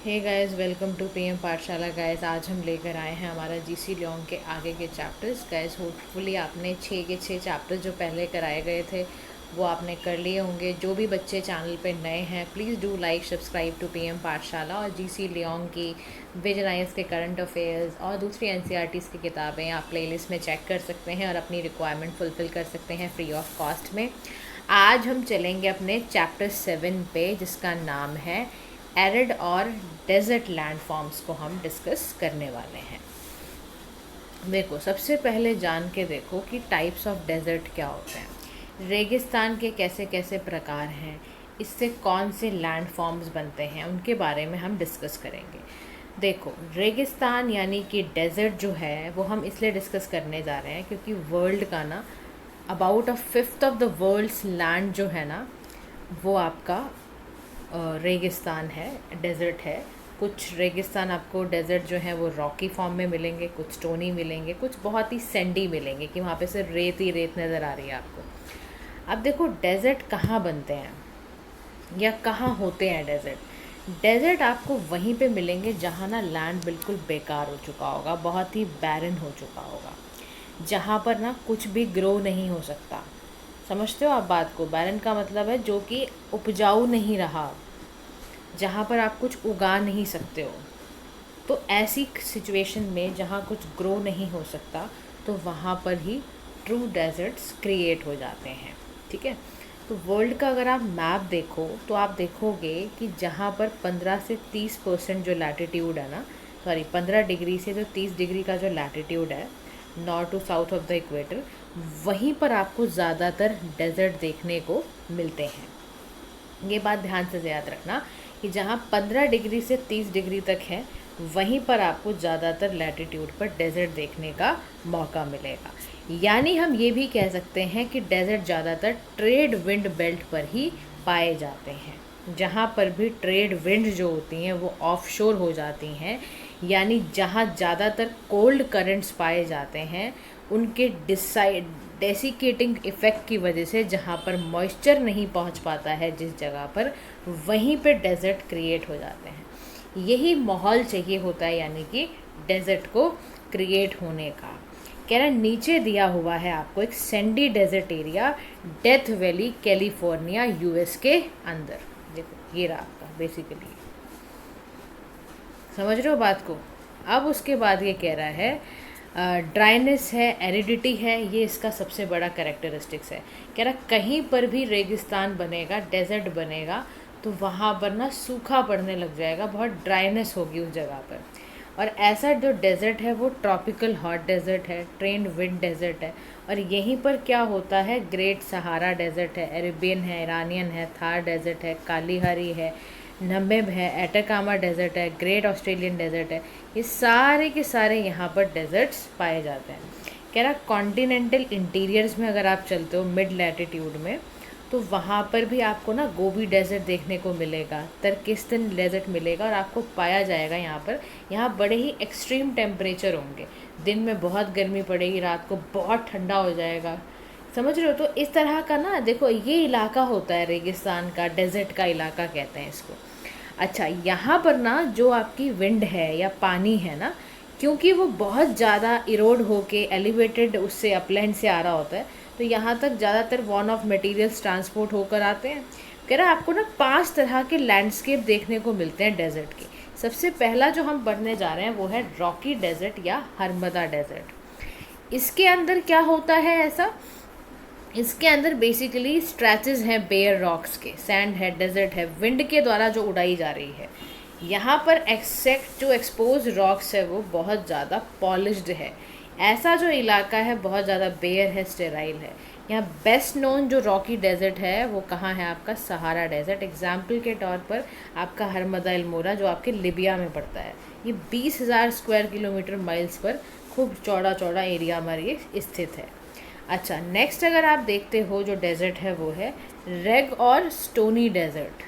Hey guys, welcome to PM Pathshala. Guys, आज हम लेकर आए हैं हमारा जीसी लियोंग के आगे के चैप्टर्स। गाइस, होपफुली आपने 6 के 6 चैप्टर्स जो पहले कराए गए थे वो आपने कर लिए होंगे। जो भी बच्चे चैनल पे नए हैं, please do like subscribe to PM Pathshala. और जीसी लियोंग की विजनाइज के करंट अफेयर्स और दूसरी एनसीईआरटीज़ की किताबें आप प्लेलिस्ट में चेक कर सकते हैं और अपनी रिक्वायरमेंट फुलफ़िल कर सकते हैं फ्री ऑफ कॉस्ट में। आज हम चलेंगे अपने चैप्टर 7 पे, जिसका नाम है एरिड और डेजर्ट लैंडफॉर्म्स को हम डिस्कस करने वाले हैं। देखो, सबसे पहले जान के देखो कि टाइप्स ऑफ डेजर्ट क्या होते हैं, रेगिस्तान के कैसे कैसे प्रकार हैं, इससे कौन से लैंडफॉर्म्स बनते हैं, उनके बारे में हम डिस्कस करेंगे। देखो, रेगिस्तान यानी कि डेजर्ट जो है वो हम इसलिए डिस्कस करने जा रहे हैं क्योंकि वर्ल्ड का ना about 1/5 of the world's land जो है ना वो आपका रेगिस्तान है, डेज़र्ट है। कुछ रेगिस्तान आपको डेज़र्ट जो है वो रॉकी फॉर्म में मिलेंगे, कुछ स्टोनी मिलेंगे, कुछ बहुत ही सैंडी मिलेंगे कि वहाँ पे सिर्फ रेत ही रेत नज़र आ रही है आपको। अब देखो, डेज़र्ट कहाँ बनते हैं या कहाँ होते हैं डेज़र्ट। डेज़र्ट आपको वहीं पे मिलेंगे जहाँ ना लैंड बिल्कुल बेकार हो चुका होगा, बहुत ही बैरन हो चुका होगा, जहाँ पर ना कुछ भी ग्रो नहीं हो सकता। समझते हो आप बात को? बैरन का मतलब है जो कि उपजाऊ नहीं रहा, जहाँ पर आप कुछ उगा नहीं सकते हो। तो ऐसी सिचुएशन में जहाँ कुछ ग्रो नहीं हो सकता, तो वहाँ पर ही ट्रू डेजर्ट्स क्रिएट हो जाते हैं। ठीक है, तो वर्ल्ड का अगर आप मैप देखो तो आप देखोगे कि जहाँ पर 15 से 30% जो लैटिट्यूड है ना, सॉरी 15 डिग्री से जो 30 डिग्री का जो लैटिट्यूड है, north to south of the equator, वहीं पर आपको ज़्यादातर डेजर्ट देखने को मिलते हैं। ये बात ध्यान से याद रखना कि जहाँ 15 डिग्री से 30 डिग्री तक है, वहीं पर आपको ज़्यादातर लैटिट्यूड पर डेजर्ट देखने का मौका मिलेगा। यानी हम ये भी कह सकते हैं कि डेजर्ट ज़्यादातर ट्रेड विंड बेल्ट पर ही पाए जाते हैं। जहाँ पर भी ट्रेड विंड जो होती हैं वो ऑफशोर हो जाती हैं, यानी जहाँ ज़्यादातर कोल्ड करंट्स पाए जाते हैं, उनके डेसिकेटिंग इफ़ेक्ट की वजह से जहाँ पर मॉइस्चर नहीं पहुँच पाता है जिस जगह पर, वहीं पे डेजर्ट क्रिएट हो जाते हैं। यही माहौल चाहिए होता है, यानी कि डेजर्ट को क्रिएट होने का। कह रहा नीचे दिया हुआ है आपको एक sandy desert area, Death Valley, California, US के अंदर। देखो, ये रहा आपका बेसिकली। समझ रहे हो बात को? अब उसके बाद ये कह रहा है ड्राइनेस है, एरिडिटी है, ये इसका सबसे बड़ा कैरेक्टरिस्टिक्स है। कह रहा कहीं पर भी रेगिस्तान बनेगा, डेजर्ट बनेगा, तो वहाँ पर ना सूखा पड़ने लग जाएगा, बहुत ड्राइनेस होगी उस जगह पर। और ऐसा जो डेजर्ट है वो ट्रॉपिकल हॉट डेजर्ट है, ट्रेन विंड डेजर्ट है। और यहीं पर क्या होता है, ग्रेट सहारा डेजर्ट है, अरेबियन है, ईरानियन है, थार डेजर्ट है, कालीहारी है, नमेब है, एटाकामा डेजर्ट है, ग्रेट ऑस्ट्रेलियन डेजर्ट है। ये सारे के सारे यहाँ पर डेजर्ट्स पाए जाते हैं। कह रहा कॉन्टिनेंटल इंटीरियर्स में अगर आप चलते हो मिड लैटिट्यूड में, तो वहाँ पर भी आपको ना गोबी डेजर्ट देखने को मिलेगा, तर्किस्तान डेजर्ट मिलेगा, और आपको पाया जाएगा यहाँ पर। यहाँ बड़े ही एक्सट्रीम टेम्परेचर होंगे, दिन में बहुत गर्मी पड़ेगी, रात को बहुत ठंडा हो जाएगा। समझ रहे हो? तो इस तरह का ना, देखो, ये इलाका होता है रेगिस्तान का, डेजर्ट का इलाका कहते हैं इसको। अच्छा, यहाँ पर ना जो आपकी विंड है या पानी है ना, क्योंकि वो बहुत ज़्यादा इरोड होके एलिवेटेड उससे अपलैंड से आ रहा होता है, तो यहाँ तक ज़्यादातर वन ऑफ मटेरियल्स ट्रांसपोर्ट होकर आते हैं। कह रहा आपको ना 5 तरह के लैंडस्केप देखने को मिलते हैं डेजर्ट के। सबसे पहला जो हम पढ़ने जा रहे हैं वो है रॉकी डेजर्ट या हरमदा डेजर्ट। इसके अंदर क्या होता है ऐसा, इसके अंदर बेसिकली स्ट्रैचेस हैं बेयर रॉक्स के, सैंड है, डेजर्ट है, विंड के द्वारा जो उड़ाई जा रही है। यहाँ पर एक्सेक्ट जो एक्सपोज रॉक्स है वो बहुत ज़्यादा पॉलिश्ड है। ऐसा जो इलाका है बहुत ज़्यादा बेयर है, स्टेराइल है। यहाँ बेस्ट नोन जो रॉकी डेजर्ट है वो कहाँ है, आपका सहारा डेजर्ट। एग्जाम्पल के तौर पर आपका हरमदा अल्मोरा जो आपके लिबिया में पड़ता है, ये 20,000 स्क्वायर किलोमीटर माइल्स पर खूब चौड़ा चौड़ा एरिया में ये स्थित है। अच्छा, नेक्स्ट अगर आप देखते हो जो डेजर्ट है वो है रेग और स्टोनी डेजर्ट।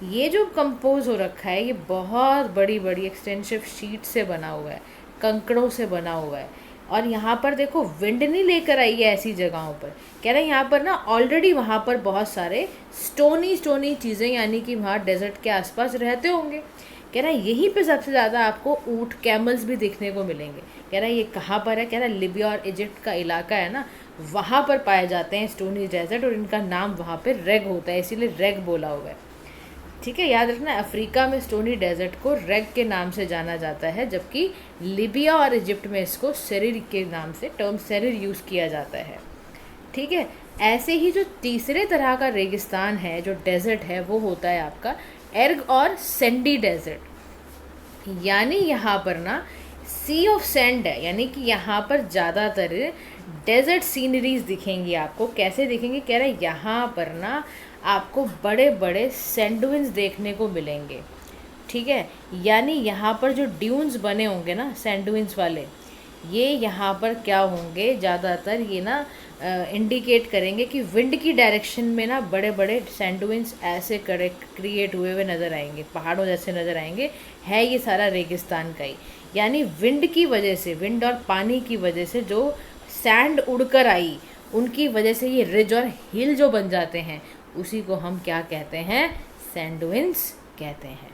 ये जो कंपोज हो रखा है, ये बहुत बड़ी बड़ी एक्सटेंसिव शीट से बना हुआ है, कंकड़ों से बना हुआ है। और यहाँ पर देखो विंड नहीं लेकर आई है ऐसी जगहों पर, कह रहा है यहाँ पर ना ऑलरेडी वहाँ पर बहुत सारे स्टोनी स्टोनी चीज़ें, यानी कि वहाँ डेजर्ट के आसपास रहते होंगे। कह रहा है यहीं पे सबसे ज़्यादा आपको ऊँट कैमल्स भी देखने को मिलेंगे। कह रहा है ये कहाँ पर है, कह रहा है लिबिया और इजिप्ट का इलाका है ना, वहाँ पर पाए जाते हैं स्टोनी डेजर्ट, और इनका नाम वहाँ पे रेग होता है, इसीलिए रेग बोला हुआ है। ठीक है, याद रखना अफ्रीका में स्टोनी डेजर्ट को रेग के नाम से जाना जाता है, जबकि लिबिया और इजिप्ट में इसको सेरिर के नाम से, टर्म सेरिर यूज़ किया जाता है। ठीक है, ऐसे ही जो तीसरे तरह का रेगिस्तान है, जो डेजर्ट है, वो होता है आपका एर्ग और सैंडी डेजर्ट। यानी यहाँ पर ना सी ऑफ सैंड है, यानी कि यहाँ पर ज़्यादातर डेजर्ट सीनरीज दिखेंगी आपको। कैसे दिखेंगे, कह रहे हैं यहाँ पर ना आपको बड़े बड़े सैंडविन्स देखने को मिलेंगे। ठीक है, यानी यहाँ पर जो ड्यून्स बने होंगे ना सैंडविन्स वाले, ये यहाँ पर क्या होंगे, ज़्यादातर ये ना इंडिकेट करेंगे कि विंड की डायरेक्शन में ना बड़े बड़े सैंडविन्स ऐसे क्रिएट हुए हुए नज़र आएंगे, पहाड़ों जैसे नज़र आएंगे। है ये सारा रेगिस्तान का ही, यानी विंड की वजह से, विंड और पानी की वजह से जो सैंड उड़कर आई, उनकी वजह से ये रिज और हिल जो बन जाते हैं, उसी को हम क्या कहते हैं, सैंडविन्स कहते हैं।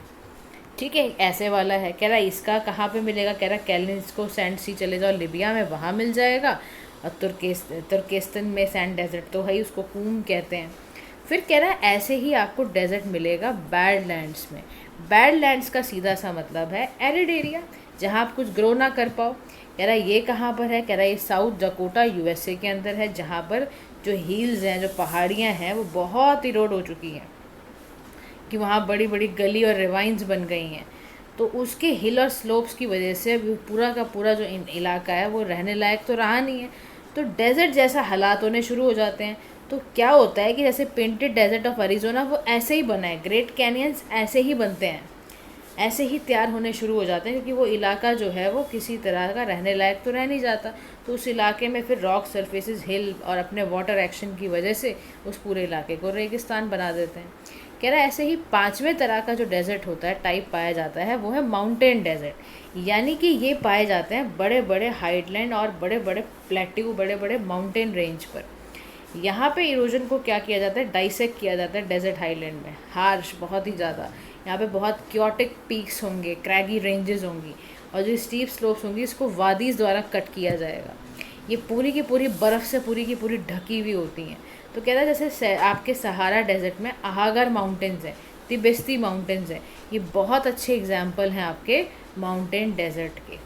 ठीक है, ऐसे वाला है। कह रहा है इसका कहाँ पे मिलेगा, कह रहा है कैलिस्को सैंड सी चले जाओ लिबिया में, वहाँ मिल जाएगा। और तुर्किस्तान में सैंड डेजर्ट तो है ही, उसको कूम कहते हैं। फिर कह रहा है ऐसे ही आपको डेजर्ट मिलेगा बैडलैंड्स में। बैडलैंड्स का सीधा सा मतलब है एरिड एरिया, जहाँ आप कुछ ग्रो ना कर पाओ। कह रहा है ये कहाँ पर है, कह रहा है ये साउथ डकोटा यूएसए के अंदर है, जहाँ पर जो हिल्स हैं, जो पहाड़ियाँ हैं, वो बहुत इरोड हो चुकी हैं, कि वहाँ बड़ी बड़ी गली और रिवाइंस बन गई हैं। तो उसके हिल और स्लोप्स की वजह से पूरा का पूरा जो इलाका है वो रहने लायक तो रहा नहीं है, तो डेजर्ट जैसा हालात होने शुरू हो जाते हैं। तो क्या होता है कि जैसे पेंटेड डेजर्ट ऑफ अरिजोना वो ऐसे ही बना है, ग्रेट कैनियंस ऐसे ही बनते हैं, ऐसे ही तैयार होने शुरू हो जाते हैं, क्योंकि वो इलाका जो है वो किसी तरह का रहने लायक तो रह नहीं जाता। तो उस इलाके में फिर रॉक सरफेसेस, हिल और अपने वाटर एक्शन की वजह से उस पूरे इलाके को रेगिस्तान बना देते हैं। कह रहा है ऐसे ही पांचवें तरह का जो डेजर्ट होता है, टाइप पाया जाता है, वो है माउंटेन डेजर्ट। यानी कि ये पाए जाते हैं बड़े बड़े हाइटलैंड और बड़े बड़े प्लेट्यू, बड़े बड़े माउंटेन रेंज पर। यहाँ पे इरोजन को क्या किया जाता है, डाइसेक्ट किया जाता है डेजर्ट हाईलैंड में, हार्श बहुत ही ज़्यादा। यहाँ पे बहुत क्योटिक पीक्स होंगे, क्रैगी रेंजेस होंगी, और जो स्टीप स्लोप्स होंगी इसको वादीज़ द्वारा कट किया जाएगा। ये पूरी की पूरी बर्फ़ से पूरी की पूरी ढकी हुई होती हैं। तो कह रहा है जैसे आपके सहारा डेजर्ट में अहागर माउंटेन्स हैं, तिबेस्ती माउंटेन्स हैं, ये बहुत अच्छे एग्जाम्पल हैं आपके माउंटेन डेजर्ट के।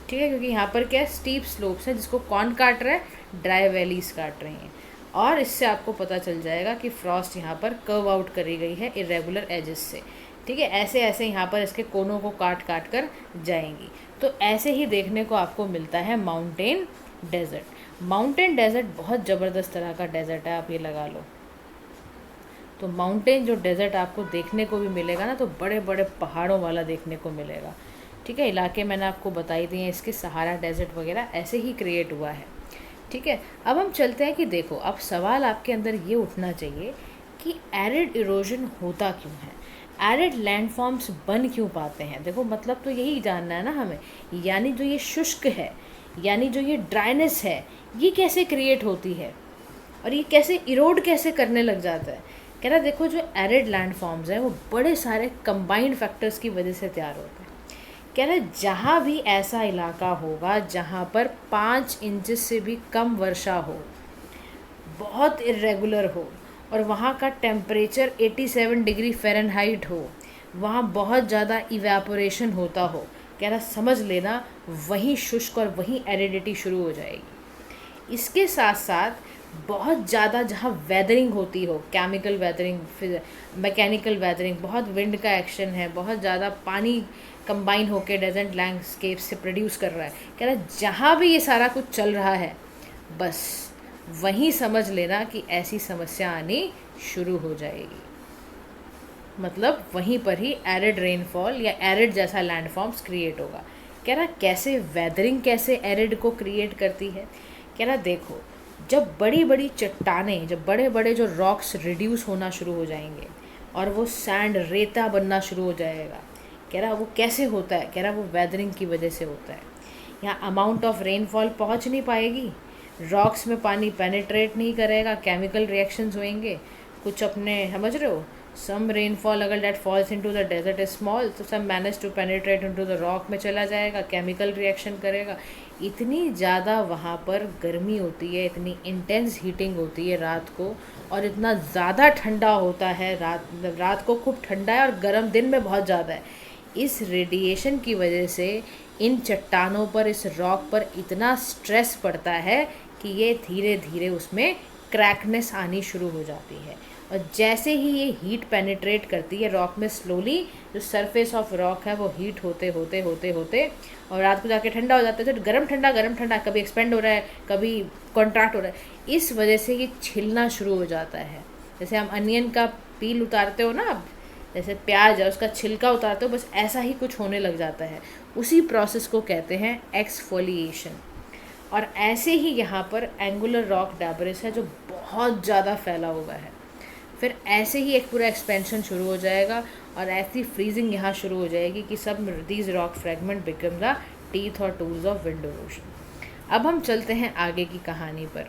ठीक है, क्योंकि यहाँ पर क्या है, स्टीप स्लोप्स हैं, जिसको कौन काट रहा है, ड्राई वैलीज काट रही हैं। और इससे आपको पता चल जाएगा कि फ्रॉस्ट यहाँ पर कर्व आउट करी गई है इरेगुलर एजेस से। ठीक है, ऐसे ऐसे यहाँ पर इसके कोनों को काट काट कर जाएंगी। तो ऐसे ही देखने को आपको मिलता है माउंटेन डेजर्ट। माउंटेन डेजर्ट बहुत ज़बरदस्त तरह का डेजर्ट है, आप ये लगा लो। तो माउंटेन जो डेजर्ट आपको देखने को भी मिलेगा ना, तो बड़े बड़े पहाड़ों वाला देखने को मिलेगा। ठीक है, इलाके मैंने आपको बताई दिए हैं, इसके सहारा डेजर्ट वगैरह ऐसे ही क्रिएट हुआ है। ठीक है, अब हम चलते हैं कि देखो, अब सवाल आपके अंदर ये उठना चाहिए कि एरिड इरोजन होता क्यों है, एरिड लैंडफॉर्म्स बन क्यों पाते हैं। देखो मतलब तो यही जानना है ना हमें, यानी जो ये शुष्क है, यानी जो ये ड्राइनेस है, ये कैसे क्रिएट होती है और ये कैसे इरोड कैसे करने लग जाता है। कह रहा देखो, जो एरिड लैंडफॉर्म्स हैं वो बड़े सारे कंबाइंड फैक्टर्स की वजह से तैयार होते हैं। कह रहे जहाँ भी ऐसा इलाका होगा जहाँ पर 5 इंचेस से भी कम वर्षा हो, बहुत इरेगुलर हो, और वहाँ का टेम्परेचर 87 डिग्री फ़ारेनहाइट हो, वहाँ बहुत ज़्यादा इवेपोरेशन होता हो, कह रहा समझ लेना वहीं शुष्क और वहीं एरिडिटी शुरू हो जाएगी। इसके साथ साथ बहुत ज़्यादा जहाँ वेदरिंग होती हो, केमिकल वेदरिंग, फिर मैकेनिकल वेदरिंग, बहुत विंड का एक्शन है, बहुत ज़्यादा पानी कंबाइन होकर डेजर्ट लैंडस्केप से प्रोड्यूस कर रहा है, कह रहा जहाँ भी ये सारा कुछ चल रहा है, बस वहीं समझ लेना कि ऐसी समस्या आनी शुरू हो जाएगी। मतलब वहीं पर ही एरिड रेनफॉल या एरिड जैसा लैंडफॉर्म्स क्रिएट होगा। कह रहा कैसे वेदरिंग कैसे एरिड को क्रिएट करती है। कह रहा देखो, जब बड़ी बड़ी चट्टानें, जब बड़े बड़े जो रॉक्स रिड्यूस होना शुरू हो जाएंगे और वो सैंड, रेता बनना शुरू हो जाएगा, कह रहा वो कैसे होता है, कह रहा वो वेदरिंग की वजह से होता है। यहाँ अमाउंट ऑफ रेनफॉल पहुँच नहीं पाएगी, रॉक्स में पानी पेनिट्रेट नहीं करेगा, केमिकल रिएक्शंस होंगे कुछ अपने, समझ रहे हो, सम रेनफॉल अगर that falls into the desert is small तो some manage to penetrate into the rock में चला जाएगा, केमिकल रिएक्शन करेगा। इतनी ज़्यादा वहाँ पर गर्मी होती है, इतनी इंटेंस हीटिंग होती है रात को, और इतना ज़्यादा ठंडा होता है, रात को खूब ठंडा है और गर्म दिन में बहुत ज़्यादा है। इस रेडिएशन की वजह से इन चट्टानों पर, इस रॉक पर इतना स्ट्रेस पड़ता है कि ये धीरे धीरे उसमें क्रैकनेस आनी शुरू हो जाती है। और जैसे ही ये हीट पेनिट्रेट करती है रॉक में, स्लोली जो सरफेस ऑफ रॉक है वो हीट होते होते होते होते और रात को जाके ठंडा हो जाता है। तो गरम ठंडा, कभी एक्सपेंड हो रहा है, कभी कॉन्ट्रैक्ट हो रहा है। इस वजह से ये छिलना शुरू हो जाता है। जैसे हम अनियन का पील उतारते हो ना, अब जैसे प्याज है उसका छिलका उतारते हो, बस ऐसा ही कुछ होने लग जाता है। उसी प्रोसेस को कहते हैं एक्सफोलिएशन। और ऐसे ही यहाँ पर एंगुलर रॉक डेब्रिस है जो बहुत ज़्यादा फैला हुआ है। फिर ऐसे ही एक पूरा एक्सपेंशन शुरू हो जाएगा और ऐसी फ्रीजिंग यहाँ शुरू हो जाएगी कि सब these rock fragment become the teeth और टूल्स ऑफ विंड इरोजन। अब हम चलते हैं आगे की कहानी पर।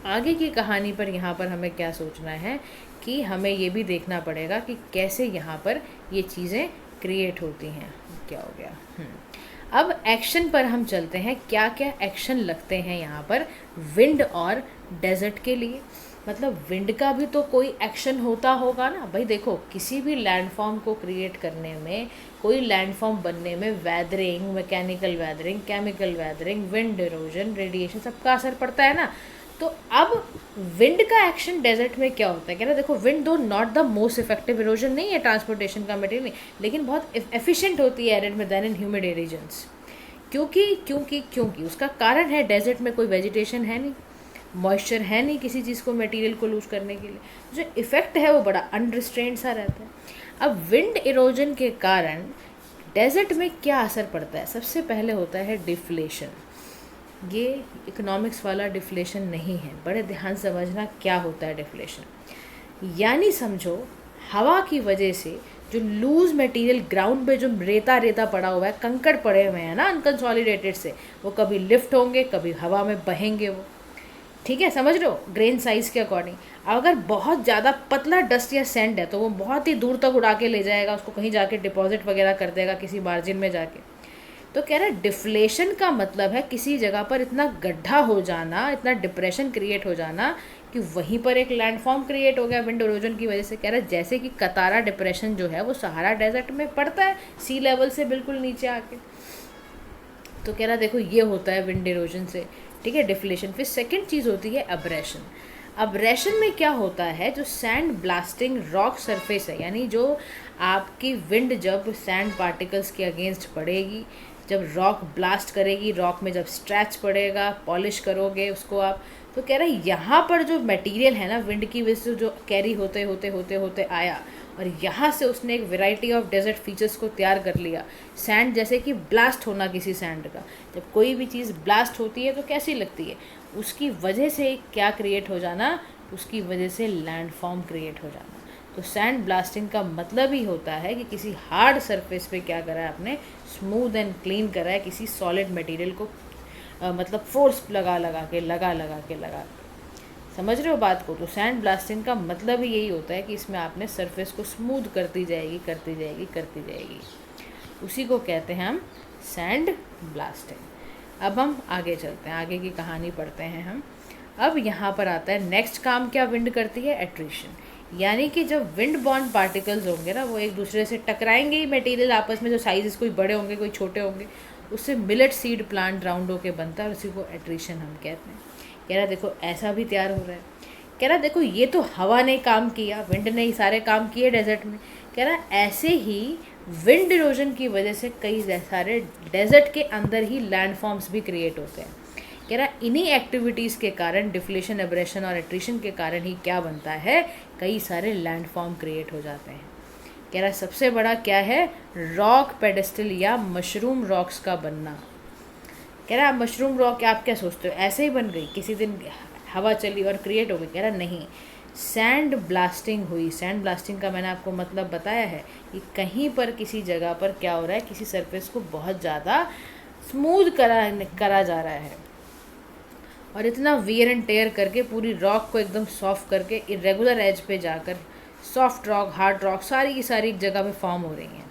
आगे की कहानी पर यहाँ पर हमें क्या सोचना है कि हमें ये भी देखना पड़ेगा कि कैसे यहाँ पर ये चीज़ें क्रिएट होती हैं। क्या हो गया? अब एक्शन पर हम चलते हैं। क्या क्या एक्शन लगते हैं यहाँ पर विंड और डेजर्ट के लिए? मतलब विंड का भी तो कोई एक्शन होता होगा ना भाई। देखो, किसी भी लैंडफॉर्म को क्रिएट करने में, कोई लैंडफॉर्म बनने में weathering, mechanical weathering, chemical weathering, wind erosion, radiation, सबका असर पड़ता है ना। तो अब विंड का एक्शन डेजर्ट में क्या होता है? कह रहे देखो, विंड दो not the most effective erosion नहीं है, ट्रांसपोर्टेशन का मटेरियल नहीं, लेकिन बहुत एफिशिएंट होती है एरिड में देन इन ह्यूमिड रीजन्स। क्योंकि उसका कारण है डेजर्ट में कोई वेजिटेशन है नहीं, मॉइस्चर है नहीं किसी चीज़ को, मटेरियल को लूज करने के लिए। जो इफ़ेक्ट है वो बड़ा अनरिस्ट्रेंड सा रहता है। अब विंड इरोजन के कारण डेजर्ट में क्या असर पड़ता है? सबसे पहले होता है डिफ्लेशन। ये इकोनॉमिक्स वाला डिफ्लेशन नहीं है, बड़े ध्यान से समझना क्या होता है डिफ्लेशन। यानी समझो, हवा की वजह से जो लूज मटेरियल ग्राउंड पे जो रेता पड़ा हुआ है, कंकड़ पड़े हुए हैं ना अनकंसोलिडेटेड से, वो कभी लिफ्ट होंगे, कभी हवा में बहेंगे वो। ठीक है, समझ रहे हो? ग्रेन साइज़ के अकॉर्डिंग। अगर बहुत ज़्यादा पतला डस्ट या सैंड है तो वो बहुत ही दूर तक उड़ा के ले जाएगा, उसको कहीं जाके डिपॉजिट वगैरह कर देगा किसी मार्जिन में जाके। तो कह रहा है डिफ्लेशन का मतलब है किसी जगह पर इतना गड्ढा हो जाना, इतना डिप्रेशन क्रिएट हो जाना कि वहीं पर एक लैंडफॉर्म क्रिएट हो गया विंड इरोजन की वजह से। कह रहा है जैसे कि कतारा डिप्रेशन जो है वो सहारा डेजर्ट में पड़ता है, सी लेवल से बिल्कुल नीचे आके। तो कह रहा देखो, ये होता है विंड इरोजन से। ठीक है, डिफ्लेशन। फिर सेकंड चीज़ होती है अब्रेशन। अब्रेशन में क्या होता है? जो सैंड ब्लास्टिंग रॉक सरफेस है, यानी जो आपकी विंड जब सैंड पार्टिकल्स के अगेंस्ट पड़ेगी, जब रॉक ब्लास्ट करेगी, रॉक में जब स्ट्रैच पड़ेगा, पॉलिश करोगे उसको आप, तो कह रहा है यहाँ पर जो मटेरियल है ना विंड की वजह से जो कैरी होते होते होते होते आया, और यहाँ से उसने एक वैरायटी ऑफ डेजर्ट फीचर्स को तैयार कर लिया। सैंड जैसे कि ब्लास्ट होना किसी सैंड का, जब कोई भी चीज़ ब्लास्ट होती है तो कैसी लगती है? उसकी वजह से क्या क्रिएट हो जाना? उसकी वजह से लैंडफॉर्म क्रिएट हो जाना। तो सैंड ब्लास्टिंग का मतलब ही होता है कि किसी हार्ड सरफेस पे क्या करा है आपने, स्मूथ एंड क्लीन करा है किसी सॉलिड मटेरियल को, मतलब फोर्स लगा के समझ रहे हो बात को? तो सैंड ब्लास्टिंग का मतलब ही यही होता है कि इसमें आपने सरफेस को स्मूथ करती जाएगी। उसी को कहते हैं हम सैंड ब्लास्टिंग। अब हम आगे चलते हैं, आगे की कहानी पढ़ते हैं हम। अब यहाँ पर आता है नेक्स्ट काम क्या विंड करती है? एट्रिशन। यानी कि जब विंड बॉर्न पार्टिकल्स होंगे ना, वो एक दूसरे से टकराएंगे ही मटेरियल आपस में, जो साइजेस कोई बड़े होंगे कोई छोटे होंगे, उससे मिलेट सीड प्लांट राउंड होके बनता है और उसी को एट्रिशन हम कहते हैं। कह रहा देखो ऐसा भी तैयार हो रहा है। कह रहा देखो, ये तो हवा ने काम किया, विंड ने ही सारे काम किए डेजर्ट में। कह रहा ऐसे ही विंड इरोजन की वजह से कई सारे डेजर्ट के अंदर ही लैंडफॉर्म्स भी क्रिएट होते हैं। कह रहा इन्हीं एक्टिविटीज़ के कारण, डिफ्लेशन, एब्रेशन और एट्रिशन के कारण ही क्या बनता है? कई सारे लैंडफॉर्म क्रिएट हो जाते हैं। कह रहा सबसे बड़ा क्या है? रॉक पेडेस्टल या मशरूम रॉक्स का बनना। कह रहा मशरूम रॉक आप क्या सोचते हो, ऐसे ही बन गई, किसी दिन हवा चली और क्रिएट हो गई? कह रहा नहीं, सैंड ब्लास्टिंग हुई। सैंड ब्लास्टिंग का मैंने आपको मतलब बताया है कि कहीं पर किसी जगह पर क्या हो रहा है, किसी सरफेस को बहुत ज़्यादा स्मूथ करा जा रहा है, और इतना वियर एंड टेयर करके पूरी रॉक को एकदम सॉफ्ट करके इरेगुलर एज पे जाकर सॉफ्ट रॉक, हार्ड रॉक सारी की सारी एक जगह पे फॉर्म हो रही हैं,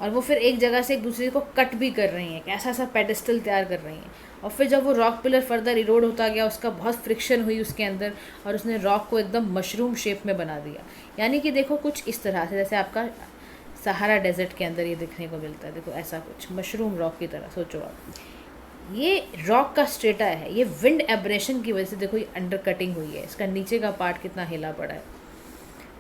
और वो फिर एक जगह से एक दूसरे को कट भी कर रही हैं, ऐसा ऐसा पेडेस्टल तैयार कर रही हैं। और फिर जब वो रॉक पिलर फर्दर इरोड होता गया, उसका बहुत फ्रिक्शन हुई उसके अंदर, और उसने रॉक को एकदम मशरूम शेप में बना दिया। यानी कि देखो कुछ इस तरह से, जैसे आपका सहारा डेजर्ट के अंदर ये देखने को मिलता है, देखो ऐसा कुछ मशरूम रॉक की तरह सोचो आप। ये रॉक का स्ट्रेटा है, ये विंड एब्रेशन की वजह से देखो ये अंडर कटिंग हुई है, इसका नीचे का पार्ट कितना हिला पड़ा है।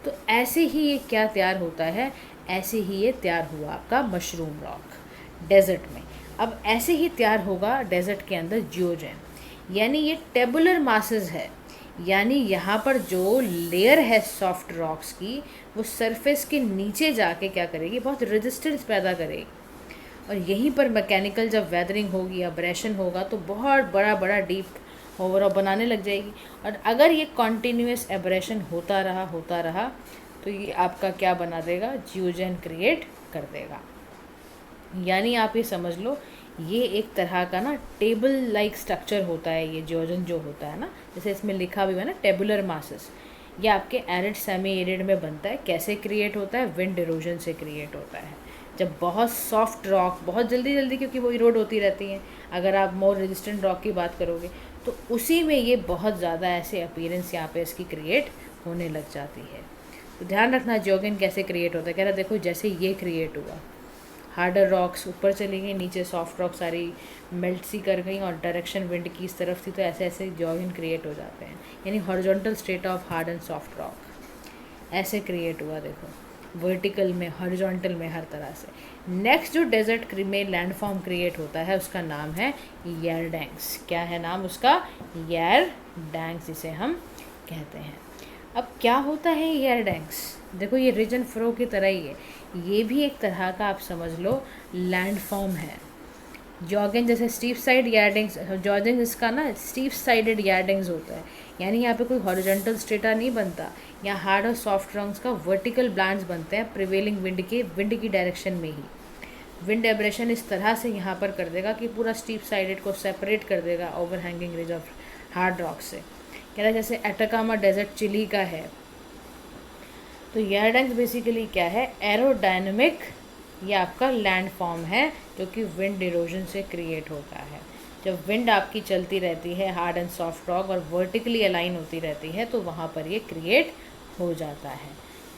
तो ऐसे ही ये क्या तैयार होता है, ऐसे ही ये तैयार हुआ आपका मशरूम रॉक डेजर्ट में। अब ऐसे ही तैयार होगा डेजर्ट के अंदर जियोजेन, यानी ये टेबुलर मासेस है, यानी यहाँ पर जो लेयर है सॉफ्ट रॉक्स की, वो सरफेस के नीचे जाके क्या करेगी, बहुत रेजिस्टेंस पैदा करेगी, और यहीं पर मैकेनिकल जब वेदरिंग होगी, अब्रेशन होगा, तो बहुत बड़ा बड़ा डीप ओवरऑल बनाने लग जाएगी। और अगर ये कॉन्टीन्यूस एब्रेशन होता रहा तो ये आपका क्या बना देगा, जियोजेन क्रिएट कर देगा। यानी आप ये समझ लो, ये एक तरह का ना टेबल लाइक स्ट्रक्चर होता है ये जियोजेन जो होता है ना, जैसे इसमें लिखा भी है ना टेबुलर मासेस। ये आपके एरिड सेमी एरिड में बनता है। कैसे क्रिएट होता है, विंड इरोजन से क्रिएट होता है। जब बहुत सॉफ्ट रॉक बहुत जल्दी क्योंकि वो इरोड होती रहती हैं, अगर आप मोर रेजिस्टेंट रॉक की बात करोगे तो उसी में ये बहुत ज़्यादा ऐसे अपीयरेंस यहाँ पे इसकी क्रिएट होने लग जाती है। तो ध्यान रखना जियोजेन कैसे क्रिएट होता है। कह रहा देखो जैसे ये क्रिएट हुआ, हार्डर रॉक्स ऊपर चली गई, नीचे सॉफ्ट रॉक सारी मेल्ट सी कर गई और डायरेक्शन विंड की इस तरफ थी, तो ऐसे ऐसे जियोजेन क्रिएट हो जाते हैं। यानी horizontal state of hard and soft rock ऐसे क्रिएट हुआ, देखो वर्टिकल में, हॉरिजॉन्टल में, हर तरह से। नेक्स्ट जो डेजर्ट में लैंडफॉर्म क्रिएट होता है उसका नाम है येरडैंक्स। क्या है नाम उसका, येरडैंक्स जिसे हम कहते हैं। अब क्या होता है येरडैंक्स, देखो ये रिज एंड फ्रो की तरह ही है, ये भी एक तरह का आप समझ लो लैंडफॉर्म है। जॉगिंग जैसे स्टीप साइड यार्डिंग्स, जॉगिंग इसका ना स्टीप साइडेड यार्डिंग्स होता है, यानी यहाँ पे कोई हॉरिजॉन्टल स्ट्रेटा नहीं बनता, यहाँ हार्ड और सॉफ्ट रॉक्स का वर्टिकल ब्लैंड्स बनते हैं प्रिवेलिंग विंड की डायरेक्शन में ही। विंड एब्रेशन इस तरह से यहाँ पर कर देगा कि पूरा स्टीप साइडेड को सेपरेट कर देगा over hanging ridge of hard rock से। कह रहा है जैसे एटाकामा डेजर्ट चिली का है। तो यार्डिंग्स बेसिकली क्या है, एरोडायनेमिक, ये आपका लैंड फॉर्म है जो कि विंड इरोजन से क्रिएट होता है। जब विंड आपकी चलती रहती है हार्ड एंड सॉफ्ट रॉक और वर्टिकली अलाइन होती रहती है तो वहाँ पर ये क्रिएट हो जाता है,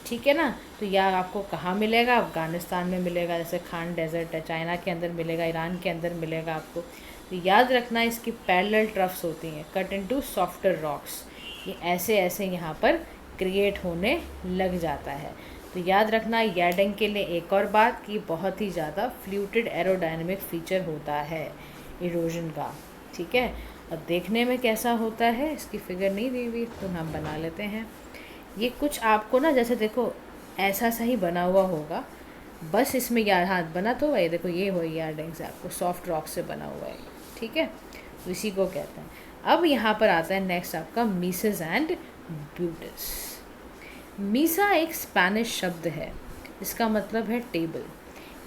ठीक है ना। तो यह आपको कहाँ मिलेगा, अफ़गानिस्तान में मिलेगा, जैसे खान डेजर्ट है, चाइना के अंदर मिलेगा, ईरान के अंदर मिलेगा आपको। तो याद रखना इसकी पैरेलल ट्रफ्स होती हैं कट इनटू सॉफ्टर रॉक्स, ये ऐसे ऐसे यहाँ पर क्रिएट होने लग जाता है। तो याद रखना यार्डिंग के लिए एक और बात कि बहुत ही ज़्यादा फ्लूइड एरोडायनेमिक फीचर होता है इरोजन का, ठीक है। और देखने में कैसा होता है, इसकी फिगर नहीं दी हुई तो हम बना लेते हैं। ये कुछ आपको ना जैसे देखो ऐसा सा ही बना हुआ होगा, बस इसमें यार हाथ बना तो है, देखो ये हो यार्डिंग से आपको सॉफ्ट रॉक से बना हुआ है, ठीक है। तो इसी को कहते हैं। अब यहाँ पर आता है नेक्स्ट आपका मीसेस एंड ब्यूटिस। मीसा एक स्पेनिश शब्द है, इसका मतलब है टेबल,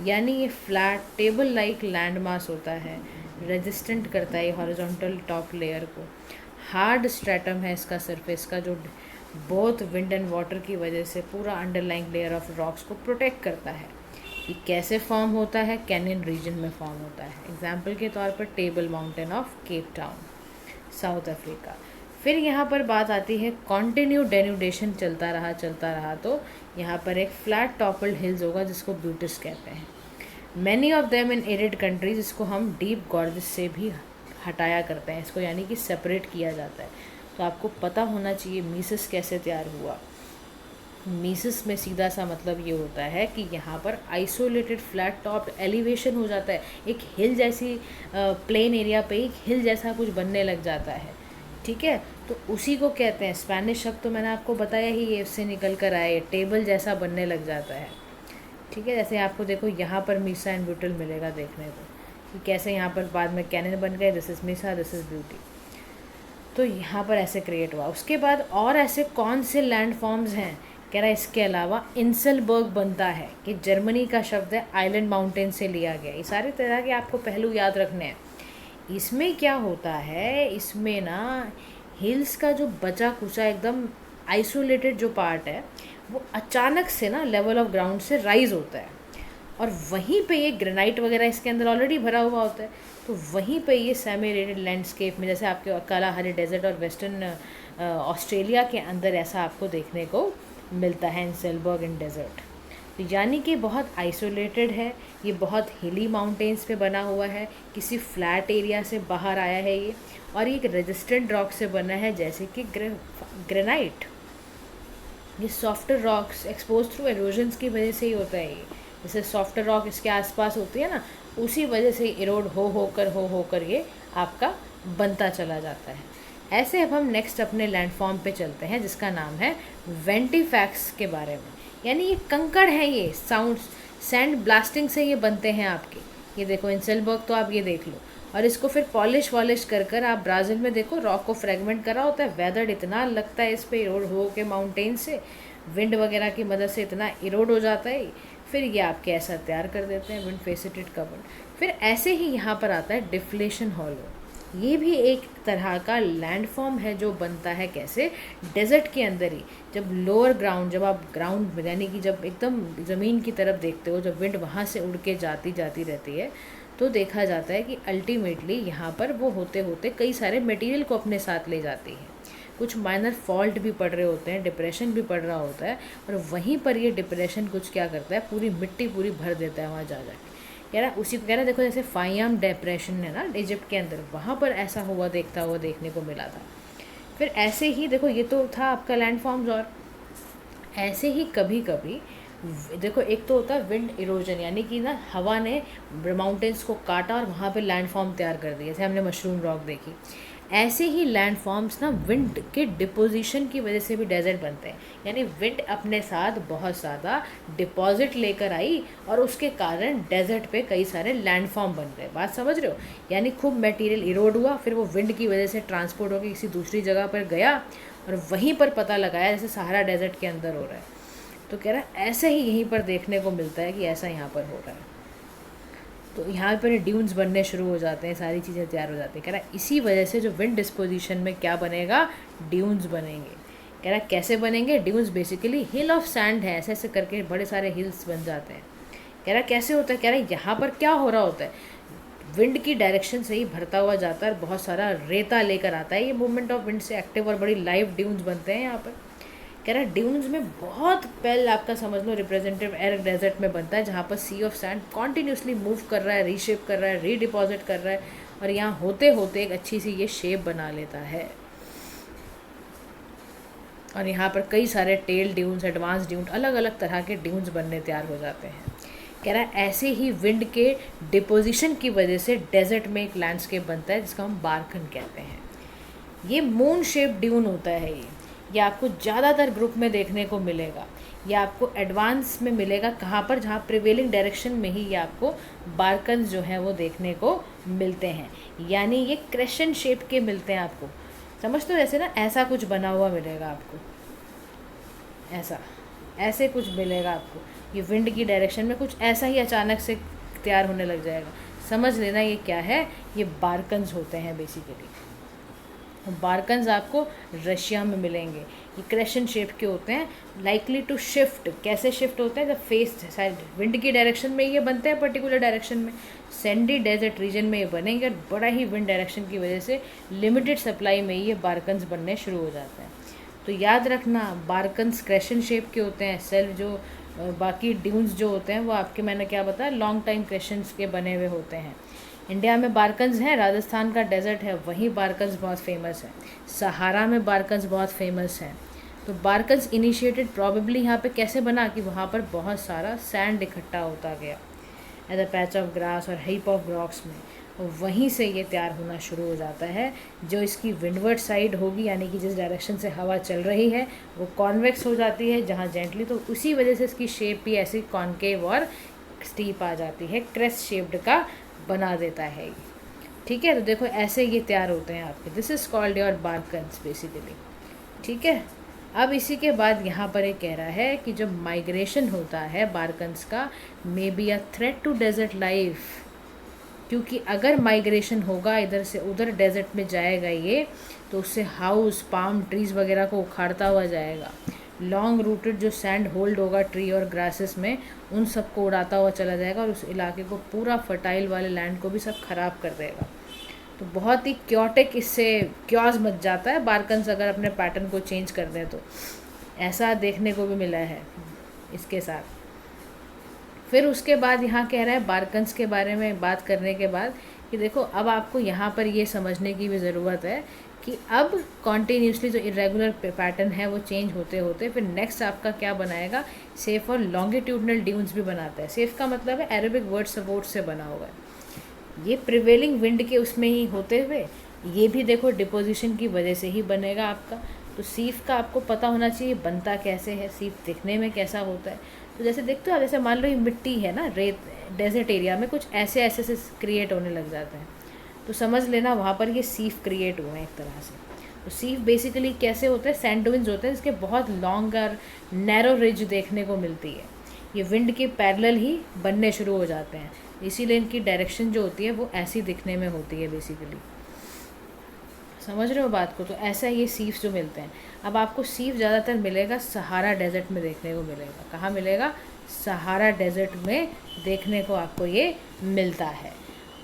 यानी ये flat table like land mass होता है, रेजिस्टेंट करता है हॉरिजॉन्टल टॉप लेयर को। हार्ड स्ट्रेटम है इसका सरफेस का, जो बोथ विंड एंड वाटर की वजह से पूरा अंडरलाइंग लेयर ऑफ रॉक्स को प्रोटेक्ट करता है। ये कैसे फॉर्म होता है, कैनियन रीजन में फॉर्म होता है। एग्जाम्पल के तौर पर table mountain of Cape Town, south Africa. फिर यहाँ पर बात आती है कॉन्टिन्यू डेन्यूडेशन चलता रहा तो यहाँ पर एक फ्लैट टॉपल्ड हिल्स होगा जिसको ब्यूटिस कहते हैं। Many of them in arid countries, इसको हम डीप गॉर्जेस से भी हटाया करते हैं इसको, यानी कि सेपरेट किया जाता है। तो आपको पता होना चाहिए मीसेस कैसे तैयार हुआ। मीसेस में सीधा सा मतलब ये होता है कि यहाँ पर आइसोलेटेड फ्लैट टॉप एलिवेशन हो जाता है, एक हिल जैसी प्लेन एरिया पे एक हिल जैसा कुछ बनने लग जाता है, ठीक है। तो उसी को कहते हैं, स्पेनिश शब्द तो मैंने आपको बताया ही, ये इससे निकल कर आए, टेबल जैसा बनने लग जाता है, ठीक है। जैसे आपको देखो यहाँ पर मीसा एंड ब्यूटल मिलेगा देखने को कि कैसे यहाँ पर बाद में कैनियन बन गए, this is Misa, this is beauty. तो यहाँ पर ऐसे क्रिएट हुआ। उसके बाद और ऐसे कौन से लैंड फॉर्म्स हैं, कह रहा है इसके अलावा इंसलबर्ग बनता है, कि जर्मनी का शब्द है, आइलैंड माउंटेन से लिया गया। ये सारे तरह के आपको पहलू याद रखने हैं। इसमें क्या होता है, इसमें ना हिल्स का जो बचा कुचा एकदम आइसोलेटेड जो पार्ट है वो अचानक से ना लेवल ऑफ ग्राउंड से राइज होता है, और वहीं पे ये ग्रेनाइट वगैरह इसके अंदर ऑलरेडी भरा हुआ होता है। तो वहीं पे ये सेमी एरिड लैंडस्केप में, जैसे आपके कालाहारी डेजर्ट और वेस्टर्न ऑस्ट्रेलिया के अंदर ऐसा आपको देखने को मिलता है इंसेलबर्ग इन डेजर्ट। तो यानी कि बहुत आइसोलेटेड है, ये बहुत हिली माउंटेन्स पे बना हुआ है, किसी फ्लैट एरिया से बाहर आया है ये, और ये एक रेजिस्टेंट रॉक से बना है, जैसे कि ग्रेनाइट। ये सॉफ्टर रॉक्स एक्सपोज थ्रू एरोजन्स की वजह से ही होता है। ये जैसे सॉफ्टर रॉक इसके आसपास होती है ना, उसी वजह से इरोड हो कर ये आपका बनता चला जाता है। ऐसे अब हम नेक्स्ट अपने लैंडफॉर्म पे चलते हैं, जिसका नाम है वेंटिफैक्स के बारे में। यानी ये कंकड़ हैं, ये साउंड सैंड ब्लास्टिंग से ये बनते हैं आपके। ये देखो इंसेलबर्ग, तो आप ये देख लो, और इसको फिर पॉलिश वॉलिश कर आप ब्राज़ील में देखो रॉक को फ्रेगमेंट करा होता है, वेदर इतना लगता है इस पर इरोड हो के माउंटेन से, विंड वगैरह की मदद से इतना इरोड हो जाता है, फिर ये आपके ऐसा तैयार कर देते हैं विंड फेसिटेड कवर। फिर ऐसे ही यहाँ पर आता है डिफ्लेशन हॉलो। ये भी एक तरह का लैंडफॉर्म है जो बनता है कैसे, डेजर्ट के अंदर ही। जब लोअर ग्राउंड, जब आप ग्राउंड यानी कि जब एकदम ज़मीन की तरफ देखते हो, जब विंड वहाँ से उड़ के जाती रहती है, तो देखा जाता है कि अल्टीमेटली यहाँ पर वो होते होते कई सारे मटेरियल को अपने साथ ले जाती है। कुछ माइनर फॉल्ट भी पड़ रहे होते हैं, डिप्रेशन भी पड़ रहा होता है, और वहीं पर ये डिप्रेशन कुछ क्या करता है, पूरी मिट्टी पूरी भर देता है वहाँ जा जाके। कह रहा उसी को कह रहा देखो, जैसे फाइयाम डिप्रेशन है ना इजिप्ट के अंदर, वहाँ पर ऐसा हुआ देखने को मिला था। फिर ऐसे ही देखो, ये तो था आपका लैंडफॉर्म्स, और ऐसे ही कभी कभी देखो एक तो होता है विंड इरोजन, यानी कि ना हवा ने माउंटेन्स को काटा और वहाँ पे लैंडफॉर्म तैयार कर दिए, जैसे हमने मशरूम रॉक देखी। ऐसे ही लैंडफॉर्म्स ना विंड के डिपोजिशन की वजह से भी डेजर्ट बनते हैं, यानी विंड अपने साथ बहुत ज़्यादा डिपॉजिट लेकर आई और उसके कारण डेजर्ट पे कई सारे लैंडफॉर्म बन गए। बात समझ रहे हो, यानी खूब मटेरियल इरोड हुआ, फिर वो विंड की वजह से ट्रांसपोर्ट होकर किसी दूसरी जगह पर गया और वहीं पर पता लगाया, जैसे सहारा डेजर्ट के अंदर हो रहा है। तो कह रहा है ऐसे ही यहीं पर देखने को मिलता है कि ऐसा यहाँ पर हो रहा है। तो यहाँ पर ड्यून्स बनने शुरू हो जाते हैं, सारी चीज़ें तैयार हो जाती हैं। कह रहा है इसी वजह से जो विंड डिस्पोजिशन में क्या बनेगा, ड्यून्स बनेंगे। कह रहा है कैसे बनेंगे dunes, basically hill of sand है, ऐसे ऐसे करके बड़े सारे हिल्स बन जाते हैं। कह रहा है कैसे होता है, कह रहा है यहाँ पर क्या हो रहा होता है, विंड की डायरेक्शन से ही भरता हुआ जाता है, बहुत सारा रेता लेकर आता है, ये मूवमेंट ऑफ विंड से एक्टिव और बड़ी लाइव ड्यून्स बनते हैं यहाँ पर। कह रहा है ड्यून्स में बहुत पहले आपका समझ लो रिप्रेजेंटेटिव एरिक डेजर्ट में बनता है, जहाँ पर सी ऑफ सैंड कॉन्टीन्यूसली मूव कर रहा है, रीशेप कर रहा है, रीडिपॉजिट कर रहा है, और यहाँ होते होते एक अच्छी सी ये शेप बना लेता है। और यहाँ पर कई सारे टेल ड्यून्स, एडवांस ड्यून्स, अलग अलग तरह के ड्यून्स बनने तैयार हो जाते हैं। कह रहा है ऐसे ही विंड के डिपोजिशन की वजह से डेजर्ट में एक लैंडस्केप बनता है जिसको हम बारकन कहते हैं। ये मून शेप ड्यून होता है, ये आपको ज़्यादातर ग्रुप में देखने को मिलेगा। ये आपको एडवांस में मिलेगा कहाँ पर, जहाँ प्रिवेलिंग डायरेक्शन में ही ये आपको बारकन्स जो हैं वो देखने को मिलते हैं। यानी ये क्रेसेंट शेप के मिलते हैं आपको, समझ तो जैसे ना ऐसा कुछ बना हुआ मिलेगा आपको, ऐसे कुछ मिलेगा आपको। ये विंड की डायरेक्शन में कुछ ऐसा ही अचानक से तैयार होने लग जाएगा। समझ लेना ये क्या है, ये बारकन्स होते हैं बेसिकली। बारकन्स आपको रशिया में मिलेंगे। ये क्रेसेंट शेप के होते हैं, लाइकली टू शिफ्ट। कैसे शिफ्ट होते हैं, जब फेस साइड विंड की डायरेक्शन में ये बनते हैं, पर्टिकुलर डायरेक्शन में सैंडी डेजर्ट रीजन में ये बनेंगे, और बड़ा ही विंड डायरेक्शन की वजह से लिमिटेड सप्लाई में ये बारकन्स बनने शुरू हो जाते हैं। तो याद रखना बारकन्स क्रेसेंट शेप के होते हैं। सेल्फ जो बाकी ड्यून्स जो होते हैं वो आपके, मैंने क्या बताया, लॉन्ग टाइम क्रेसेंट्स के बने हुए होते हैं। इंडिया में बारकन्स हैं, राजस्थान का डेजर्ट है वहीं बारकन्स बहुत फेमस है, सहारा में बारकन्स बहुत फेमस हैं। तो बारकन्स इनिशिएटेड प्रॉबेबली यहाँ पे कैसे बना कि वहाँ पर बहुत सारा सैंड इकट्ठा होता गया as a patch of grass और हीप ऑफ रॉक्स में, और वहीं से ये तैयार होना शुरू हो जाता है। जो इसकी विंडवर्ड साइड होगी, यानी कि जिस डायरेक्शन से हवा चल रही है वो कॉन्वेक्स हो जाती है जहाँ जेंटली, तो उसी वजह से इसकी शेप भी ऐसी कॉन्केव और स्टीप आ जाती है, क्रेस्ट शेप्ड का बना देता है ये। ठीक है, तो देखो ऐसे ये तैयार होते हैं आपके। This is called your barchans basically. ठीक है, अब इसी के बाद यहाँ पर एक कह रहा है कि जब माइग्रेशन होता है बारकन्स का, may be a threat to desert life, क्योंकि अगर माइग्रेशन होगा इधर से उधर डेजर्ट में जाएगा ये, तो उससे हाउस पाम ट्रीज़ वगैरह को उखाड़ता हुआ जाएगा। लॉन्ग रूटेड जो सैंड होल्ड होगा ट्री और ग्रासेस में, उन सबको उड़ाता हुआ चला जाएगा और उस इलाके को पूरा फर्टाइल वाले लैंड को भी सब खराब कर देगा। तो बहुत ही क्योटिक इससे क्योस मच जाता है बारकन्स अगर अपने पैटर्न को चेंज कर दें तो। ऐसा देखने को भी मिला है इसके साथ। फिर उसके बाद यहाँ कह रहा है बारकन्स के बारे में बात करने के बाद कि देखो अब आपको यहाँ पर ये समझने की भी ज़रूरत है कि अब कॉन्टीन्यूसली जो इरेगुलर पैटर्न है वो चेंज होते होते फिर नेक्स्ट आपका क्या बनाएगा, सेफ और लॉन्गिट्यूडनल ड्यून्स भी बनाता है। सेफ का मतलब है अरेबिक वर्ड सपोर्ट से बना होगा। ये प्रिवेलिंग विंड के उसमें ही होते हुए ये भी देखो डिपोजिशन की वजह से ही बनेगा आपका। तो सीफ का आपको पता होना चाहिए बनता कैसे है, सीफ दिखने में कैसा होता है। तो जैसे देखते हो, जैसे मान लो ये मिट्टी है ना, रेत डेजर्ट एरिया में कुछ ऐसे ऐसे से क्रिएट होने लग जाते हैं, तो समझ लेना वहाँ पर ये सीफ क्रिएट हुए हैं एक तरह से। तो सीफ बेसिकली कैसे होते हैं, सैंड ड्यून्स होते हैं, इसके बहुत लॉन्ग और नैरो रिज देखने को मिलती है। ये विंड के पैरेलल ही बनने शुरू हो जाते हैं, इसीलिए इनकी डायरेक्शन जो होती है वो ऐसी दिखने में होती है बेसिकली। समझ रहे हो बात को? तो ऐसा ये सीफ जो मिलते हैं। अब आपको सीफ ज़्यादातर मिलेगा सहारा डेजर्ट में देखने को मिलेगा। कहाँ मिलेगा? सहारा डेजर्ट में देखने को आपको ये मिलता है।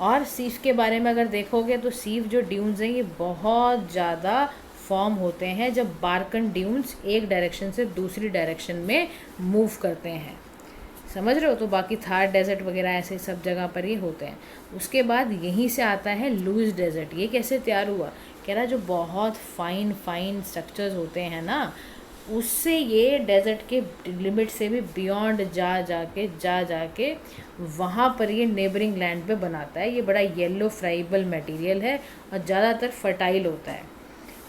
और सीफ के बारे में अगर देखोगे तो सीफ जो ड्यून्स हैं ये बहुत ज़्यादा फॉर्म होते हैं जब बारकन ड्यून्स एक डायरेक्शन से दूसरी डायरेक्शन में मूव करते हैं। समझ रहे हो? तो बाकी थार डेजर्ट वगैरह ऐसे सब जगह पर ये होते हैं। उसके बाद यहीं से आता है लुईस डेजर्ट। ये कैसे तैयार हुआ? कह रहा जो बहुत फाइन स्ट्रक्चर्स होते हैं ना, उससे ये डेजर्ट के लिमिट से भी बियॉन्ड जा जाके वहाँ पर ये नेबरिंग लैंड पे बनाता है। ये बड़ा येलो फ्राइबल मटेरियल है और ज़्यादातर फर्टाइल होता है,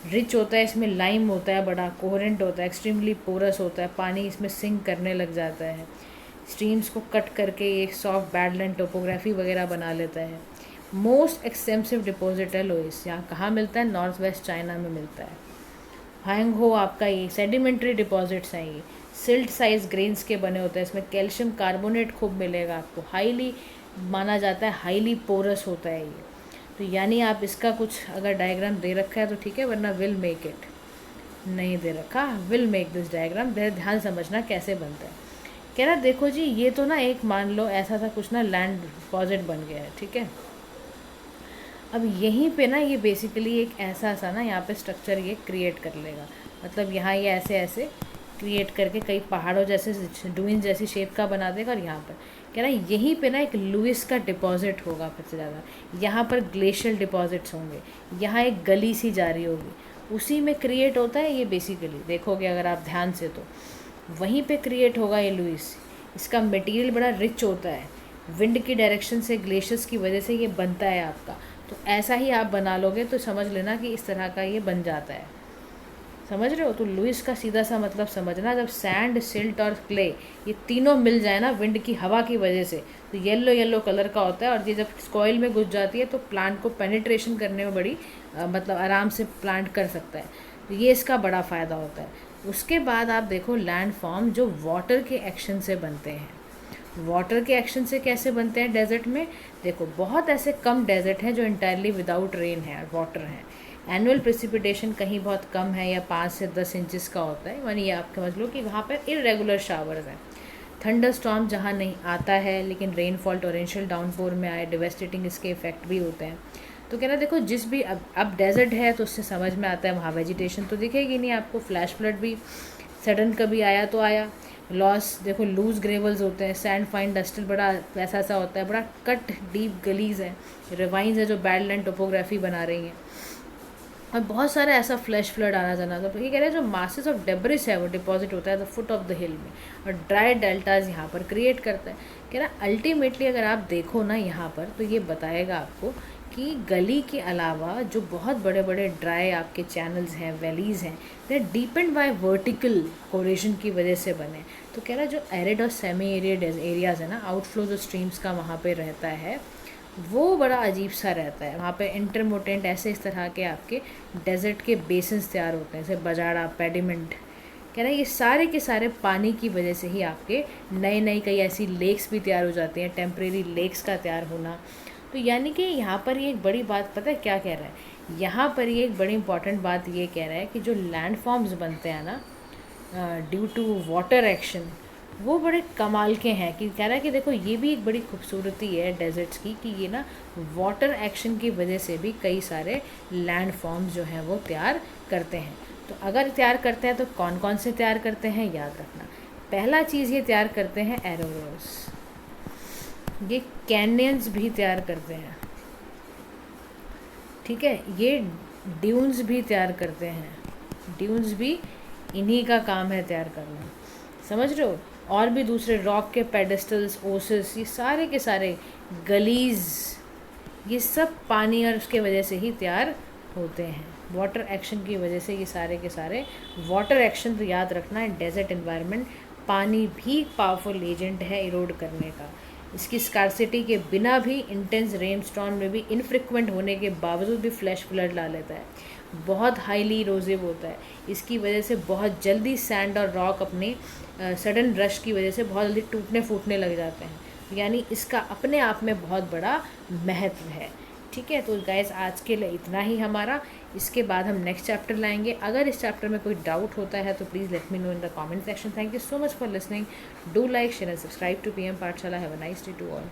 रिच होता है, इसमें लाइम होता है, बड़ा कोहेरेंट होता है, एक्सट्रीमली पोरस होता है, पानी इसमें सिंक करने लग जाता है, स्ट्रीम्स को कट करके एक सॉफ्ट बैडलैंड टोपोग्राफी वगैरह बना लेता है। मोस्ट एक्सटेंसिव डिपॉजिट है लोइस। यहाँ कहाँ मिलता है? नॉर्थ वेस्ट चाइना में मिलता है। हैंगहो आपका ये सेडिमेंट्री डिपॉजिट्स हैं, ये सिल्ट साइज ग्रेन्स के बने होते हैं, इसमें कैल्शियम कार्बोनेट खूब मिलेगा आपको, हाईली माना जाता है, हाईली पोरस होता है ये। तो यानी आप इसका कुछ अगर डायग्राम दे रखा है तो ठीक है, वरना विल मेक इट, नहीं दे रखा विल मेक दिस डायग्राम। ध्यान समझना कैसे बनता है। कह रहा देखो जी ये तो ना एक मान लो ऐसा था कुछ ना लैंड डिपॉजिट बन गया है, ठीक है। अब यहीं पे ना ये बेसिकली एक ऐसा सा ना यहाँ पे स्ट्रक्चर ये क्रिएट कर लेगा, मतलब यहाँ ये ऐसे ऐसे क्रिएट करके कई पहाड़ों जैसे ड्यून्स जैसी शेप का बना देगा। और यहाँ पर कह रहा है यहीं पे ना एक लुईस का डिपॉजिट होगा सबसे ज़्यादा, यहाँ पर ग्लेशियल डिपॉजिट्स होंगे, यहाँ एक गली सी जारी होगी, उसी में क्रिएट होता है ये बेसिकली। देखोगे अगर आप ध्यान से तो वहीं पे क्रिएट होगा ये लुईस। इसका मटेरियल बड़ा रिच होता है, विंड की डायरेक्शन से ग्लेशियर्स की वजह से ये बनता है आपका। तो ऐसा ही आप बना लोगे तो समझ लेना कि इस तरह का ये बन जाता है। समझ रहे हो? तो लुईस का सीधा सा मतलब समझना, जब सैंड सिल्ट और क्ले ये तीनों मिल जाए ना विंड की हवा की वजह से, तो येलो येलो कलर का होता है। और ये जब सॉइल में घुस जाती है तो प्लांट को पेनिट्रेशन करने में बड़ी मतलब आराम से प्लांट कर सकता है। तो ये इसका बड़ा फ़ायदा होता है। उसके बाद आप देखो लैंड फॉर्म जो वाटर के एक्शन से बनते हैं। वाटर के एक्शन से कैसे बनते हैं डेजर्ट में? देखो बहुत ऐसे कम डेजर्ट हैं जो इंटायरली विदाउट रेन है, वाटर है। एनुअल प्रेसिपिटेशन कहीं बहुत कम है या 5 से 10 इंचेस का होता है, यानी ये आप समझ लो कि वहाँ पर इरेगुलर शावर्स हैं। थंडर स्टॉर्म जहाँ नहीं आता है लेकिन रेनफॉल टोरेंशियल डाउनपोर में आए, डिवेस्टेटिंग इसके इफेक्ट भी होते हैं। तो कहना देखो जिस भी अब डेजर्ट है तो उससे समझ में आता है वहाँ वेजिटेशन तो दिखेगी नहीं आपको, फ्लैश फ्लड भी सडन कभी आया तो आया, लॉस देखो लूज ग्रेवल्स होते हैं, सैंड फाइन डस्टल बड़ा वैसा सा होता है, बड़ा कट डीप गलीज है, रिवाइंस है जो बैडलैंड टोपोग्राफी बना रही हैं, और बहुत सारा ऐसा फ्लैश फ्लड आना जाना। तो ये कह रहे हैं जो मासेस ऑफ डेब्रिस है वो डिपॉजिट होता है द फुट ऑफ द हिल में, और ड्राई डेल्टाज यहाँ पर क्रिएट करता है। कह रहा अल्टीमेटली अगर आप देखो ना यहाँ पर तो ये बताएगा आपको कि गली के अलावा जो बहुत बड़े बड़े ड्राई आपके चैनल्स हैं, वैलीज़ हैं, दे डिपेंड बाय वर्टिकल कोरेशन की वजह से बने। तो कह रहा जो एरिड और सेमी एरिड एरियाज़ है ना, आउटफ्लो जो स्ट्रीम्स का वहाँ पे रहता है वो बड़ा अजीब सा रहता है। वहाँ पे इंटरमोटेंट ऐसे इस तरह के आपके डेजर्ट के बेसिन्स तैयार होते हैं, जैसे बजाड़ा, पेडिमेंट, कह रहा है ये सारे के सारे पानी की वजह से ही आपके नए नए कई ऐसी लेक्स भी तैयार हो जाती हैं, टेम्परेरी लेक्स का तैयार होना। तो यानी कि यहाँ पर ये एक बड़ी बात पता है क्या कह रहा है, यहाँ पर ये एक बड़ी इंपॉर्टेंट बात ये कह रहा है कि जो लैंड फॉर्म्स बनते हैं ना ड्यू टू वाटर एक्शन, वो बड़े कमाल के हैं। कि कह रहा है कि देखो ये भी एक बड़ी खूबसूरती है डेजर्ट्स की कि ये ना वाटर एक्शन की वजह से भी कई सारे लैंड फॉर्म्स जो हैं वो तैयार करते हैं। तो अगर तैयार करते हैं तो कौन कौन से तैयार करते हैं याद रखना। पहला चीज़ ये तैयार करते हैं एरोरोस, ये कैनियंस भी तैयार करते हैं, ठीक है। ये ड्यून्स भी तैयार करते हैं, ड्यून्स भी इन्हीं का काम है तैयार करना, समझ रहे हो। और भी दूसरे रॉक के पेडेस्टल्स, ओसिस, ये सारे के सारे गलीज, ये सब पानी और उसके वजह से ही तैयार होते हैं, वाटर एक्शन की वजह से। ये सारे के सारे वाटर एक्शन तो याद रखना है। डेजर्ट एनवायरनमेंट, पानी भी पावरफुल एजेंट है इरोड करने का। इसकी स्कार्सिटी के बिना भी, इंटेंस रेनस्टॉर्म में भी इनफ्रिक्वेंट होने के बावजूद भी फ्लैश फ्लड ला लेता है, बहुत हाईली इरोजिव होता है। इसकी वजह से बहुत जल्दी सैंड और रॉक अपने सडन रश की वजह से बहुत जल्दी टूटने फूटने लग जाते हैं। यानी इसका अपने आप में बहुत बड़ा महत्व है, ठीक है। तो गाइस आज के लिए इतना ही हमारा, इसके बाद हम नेक्स्ट चैप्टर लाएंगे। अगर इस चैप्टर में कोई डाउट होता है तो please let me know in the comment section. Thank you so much for listening, do like share and subscribe to PM Pathshala. Have a nice day to all.